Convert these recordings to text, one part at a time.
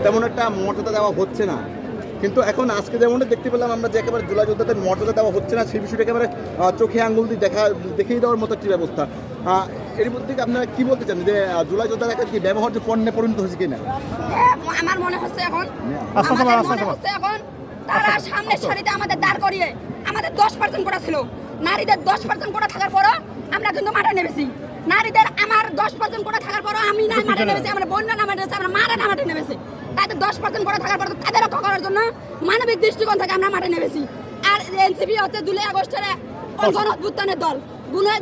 তেমন একটা মর্যাদা দেওয়া হচ্ছে না। কিন্তু এখন আজকে যেমনটা দেখতে পেলাম আমরা যে একেবারে জুলাই যোদ্ধাদের মর্যাদা দেওয়া হচ্ছে না, সেই বিষয়টা একেবারে চোখে আঙ্গুল দিয়ে দেখিয়ে দেওয়ার মতো একটি ব্যবস্থা। এর মধ্যে আপনারা কি বলতে চান যে জুলাই যোদ্ধারা কি ব্যবহার্য পণ্যে পরিণত হয়েছে কিনা? আমার মনে হচ্ছে এখন তারা সামনের সারিতে আমাদের দাঁড় করিয়ে আমাদের 10% কোটা ছিল, নারীদের 10% কোটা থাকার পরও আমরা কিন্তু মাঠে নেমেছি। নারীদের আমার 10% কোটা থাকার পরও আমি না মাঠে নেমেছি, আমার বোনরা না মাঠে নেমেছে, আমরা মারা না মাঠে নেমেছি। তাদের 10% কোটা থাকার পর তাদের রক্ষা করার জন্য মানবিক দৃষ্টিকোণ থেকে আমরা মাঠে নেমেছি। আর এনসিপি হচ্ছে জুলাই আগস্টের গণঅভ্যুত্থানের দল।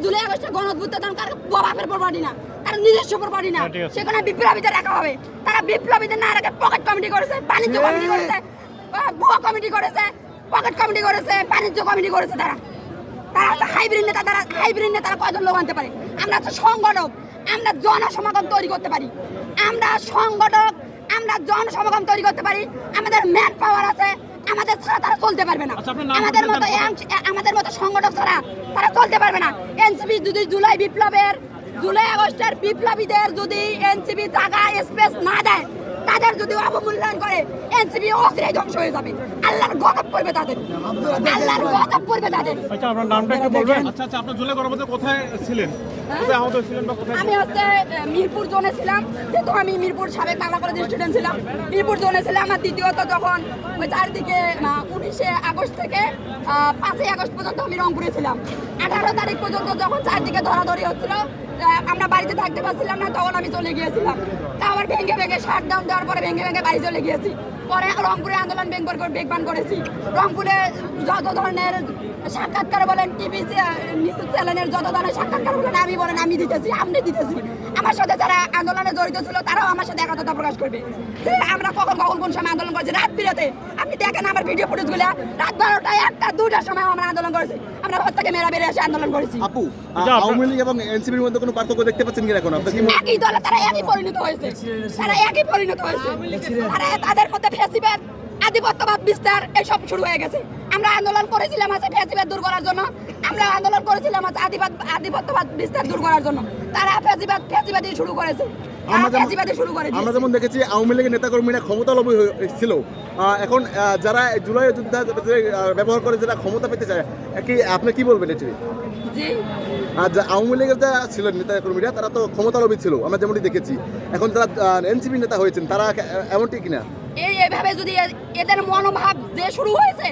জুলাই আগস্টের গণঅভ্যুত্থান কার বাপের প্রপার্টি না, তার নিজস্ব প্রপার্টি না, সেখানে বিপ্লবীদের রাখা হবে। তারা বিপ্লবীদের না রেখে পকেট কমিটি করেছে, বাণিজ্য কমিটি করেছে, ভুয়া কমিটি করেছে, পকেট কমিটি করেছে, বাণিজ্য কমিটি করেছে। তারা হচ্ছে হাইব্রিড নেতা। তারা কয়জন লোক আনতে পারে? আমরা হচ্ছে সংগঠক, আমরা জনসমাগম তৈরি করতে পারি। আমরা সংগঠক, আমরা জনসমাগম তৈরি করতে পারি। আমাদের ম্যান পাওয়ার আছে, আমাদের ছাড়া তারা চলতে পারবে না। আমাদের মতো সংগঠক ছাড়া তারা চলতে পারবে না। এনসিপি যদি জুলাই আগস্টের বিপ্লবীদের যদি এনসিপি জায়গা স্পেস না দেয়, তাদের যদি অবমূল্যায়ন করে, এনসিপি অচিরেই ধ্বংস হয়ে যাবে। আল্লাহর গজব পড়বে তাদের, আল্লাহর গজব পড়বে তাদের। আচ্ছা, আপনার নামটা একটু বলবেন? আচ্ছা, আপনি জুলাই গণঅভ্যুত্থানে কোথায় ছিলেন? কোথায় আহত ছিলেন বা কোথায়? আমি হচ্ছে মিরপুর জোনে ছিলাম, যেহেতু আমি মিরপুর সাবেক বাংলা কলেজের স্টুডেন্ট ছিলাম। মিরপুর জোনে ছিলাম। আর দ্বিতীয়ত যখন ওই চারিদিকে 19 আগস্ট থেকে 5 আগস্ট পর্যন্ত আমি রংপুরে ছিলাম। 18 তারিখ পর্যন্ত যখন চারদিকে ধরাধরি হচ্ছিল, আমরা বাড়িতে থাকতে পারছিলাম না, তখন আমি চলে গিয়েছিলাম। তা আবার ভেঙে শাটডাউন দেওয়ার পরে ভেঙে বাড়ি চলে গিয়েছি। পরে রংপুরে আন্দোলন বেগবান করেছি। রংপুরে যত ধরনের সাক্ষাৎকার বলেন, টিভি নিউজ চ্যানেলের যত ধরনের সাক্ষাৎকার বলেন, আমি দিতেছি, আপনি দিতেছি। আমার সাথে যারা আন্দোলনে জড়িত ছিল তারাও আমার সাথে একতা প্রকাশ করবে যে আমরা কখন কোন সময় আন্দোলন করেছি। রাত বিরাতে আপনি দেখেন আমার ভিডিও ফুটেজগুলো, রাত 12টায় 1টা 2টার সময় আমরা আন্দোলন করেছি। আমরা ঘর থেকে মেরা বেরিয়ে এসে আন্দোলন করেছি। আপু, আওয়ামী লীগ এবং এনসিপির মধ্যে কোনো পার্থক্য দেখতে পাচ্ছেন কিনা? এখন একই দলে তারা একই পরিণত হয়েছে। তাদের মধ্যে ফ্যাসিবাদ, আধিপত্যবাদ বিস্তার এসব শুরু হয়ে গেছে। আমরা আন্দোলন করেছিলাম আছে ফ্যাসিবাদ দূর করার জন্য, আমরা আন্দোলন করেছিলাম আছে আধিপত্যবাদ বিস্তার দূর করার জন্য। তারা ফ্যাসিবাদই শুরু করেছে। আমরা যেমন দেখেছি আওয়ামী লীগের নেতাকর্মীরা ক্ষমতালোভী ছিল। এখন যারা জুলাই যোদ্ধা ব্যবহার করে যারা ক্ষমতা পেতে চায়, আপনি কি বলবেন এটি? আর আওয়ামী লীগের যারা ছিলেন নেতাকর্মীরা, তারা তো ক্ষমতালোভী ছিল, আমরা যেমনটি দেখেছি। এখন যারা এনসিপি নেতা হয়েছেন, তারা এমনটি কিনা? এইভাবে যদি এদের মনোভাব যে শুরু হয়েছে,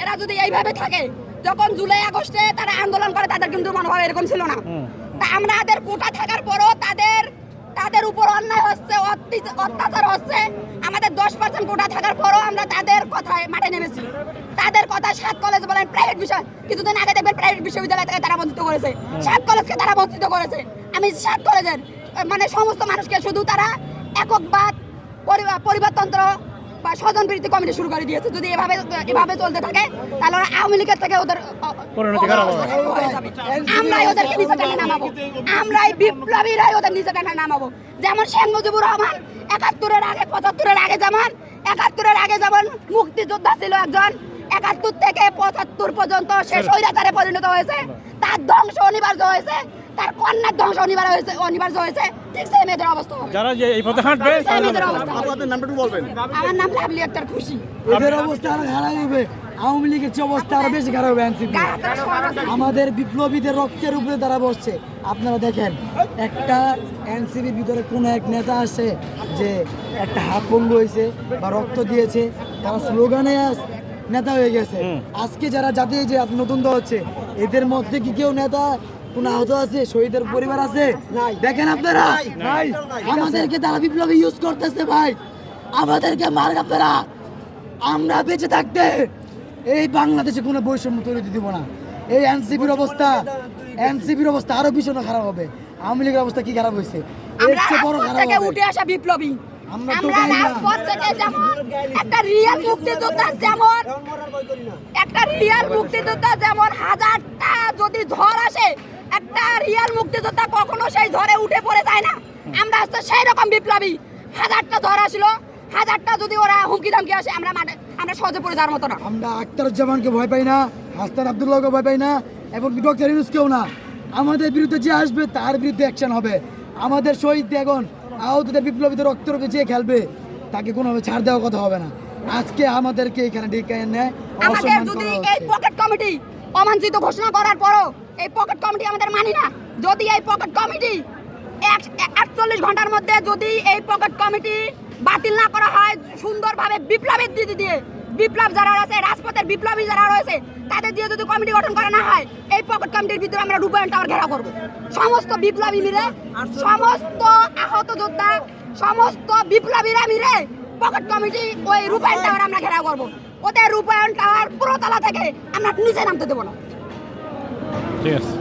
এরা যদি এইভাবে থাকে, যখন জুলাই আগস্টে তারা আন্দোলন করে, তাদের কিন্তু মনোভাব এরকম ছিল না। তা আমাদের কোটা থাকার পরও তাদের উপর অন্যায় হচ্ছে, অত্যাচার হচ্ছে। আমাদের 10% কোটা থাকার পরও আমরা তাদের কথায় মাঠে নেমেছি। তাদের কথা 7 কলেজ বলেন, প্রাইভেট বিষয়, কিছুদিন আগে দেখবেন প্রাইভেট বিশ্ববিদ্যালয় থেকে তারা বঞ্চিত করেছে। 7 কলেজকে তারা বঞ্চিত করেছে। আমি 7 কলেজের সমস্ত মানুষকে শুধু তারা এককবাদ, পরিবারতন্ত্র বা স্বজনপ্রীতি কমিটি শুরু করে দিয়েছে। যদি এভাবে চলতে থাকে, তাহলে ওরা আওয়ামী লীগের থেকে ওদের আমরাই ওদেরকে নিচে টেনে নামাবো। আমরাই বিপ্লবীরাই ওদের নিচে টেনে নামাবো। যেমন শেখ মুজিবুর রহমান 71-এর আগে, 75-এর আগে, যেমন মুক্তিযোদ্ধা ছিল একজন, 71 থেকে 75 পর্যন্ত সে স্বৈরাচারে পরিণত হয়েছে। তার ধ্বংস অনিবার্য হয়েছে, তার কন্যার ধ্বংস অনিবার্য হয়েছে। ঠিক সেই মেয়েদের অবস্থা যারা যে এই পথে হাঁটবে। আপনাদের নামটা একটু বলবেন? আমার নাম লাভলি আক্তার খুশি। এদের অবস্থা আরো খারাপ হবে, আওয়ামী লীগের চেয়ে অবস্থা আরো বেশি খারাপ হবে। এনসিপি আমাদের বিপ্লবীদের রক্তের উপরে তারা বসছে। আপনারা দেখেন, একটা এনসিপির ভিতরে কোন এক নেতা আসে যে একটা হাত ভঙ্গ হয়েছে বা রক্ত দিয়েছে, তারা স্লোগানে নেতা হয়ে গেছে। আজকে যারা জাতীয় যে নতুন দল হচ্ছে, এদের মধ্যে কি কেউ নেতা কোন আহত আছে? শহীদের পরিবার আছে? দেখেন আপনারা, আমাদেরকে তারা বিপ্লবী ইউজ করতেছে ভাই, আমাদেরকে মার আপনারা। আমরা বেঁচে থাকতে এই বাংলাদেশে কোনো বৈষম্য তৈরি দিব না। এই এনসিপির অবস্থা আরো ভীষণ খারাপ হবে। আওয়ামী লীগের অবস্থা কি খারাপ হয়েছে, এর চেয়ে বড় খারাপ হবে। উঠে আসা বিপ্লবী আমরা রাজপথ থেকে যেমন একটা রিয়েল মুক্তিযোদ্ধা যেমন হাজারটা যদি ঝড় আসে, একটা রিয়েল মুক্তিযোদ্ধা কখনো সেই ঝড়ে উঠে পড়ে যায় না। আমরা হচ্ছে সেই রকম বিপ্লবী। হাজারটা ঝড় আসলো, হাজারটা যদি ওরা হুমকি ধামকি আসে, আমরা সহজে পড়ে যাওয়ার মতো না। আমরা আখতারুজ্জামানকে ভয় পাই না, হাসান আব্দুল্লাহকে ভয় পাই না, এবং ডক্টর ইউনূসকেও না। আমাদের বিরুদ্ধে যে আসবে তার বিরুদ্ধে অ্যাকশন হবে। আমাদের শহীদ এখন আহতদের বিপ্লবীদের রক্তের উপরে যে খেলবে, তাকে কোনোভাবে ছাড় দেওয়ার কথা হবে না। আজকে আমাদেরকে এখানে ডেকে এনে আমাদের অসম্মান যদি করা এই হচ্ছে। পকেট কমিটি অমানচিত ঘোষণা করার পরও এই পকেট কমিটি আমাদের মানি না, যদি এই পকেট কমিটি 48 ঘন্টার মধ্যে যদি এই পকেট কমিটি বাতিল না করা হয়, সুন্দরভাবে বিপ্লবের দিদি দিয়ে বিপ্লব যারা আছে, রাজপথের বিপ্লবী যারা রয়েছে তাদের দিয়ে যদি কমিটি গঠন করা না হয়, এই পকেট কমিটির ভিতরে আমরা রূপায়ণ টাওয়ার ঘেরাও করব। সমস্ত বিপ্লবী মিলে, সমস্ত আহত যোদ্ধা, সমস্ত বিপ্লবীরা মিলে পকেট কমিটি ওই রূপায়ণ টাওয়ার আমরা ঘেরাও করব। ওদের রূপায়ণ টাওয়ার পুরো তলা থেকে আমরা নিচে নামতে দেবো না। ঠিক আছে।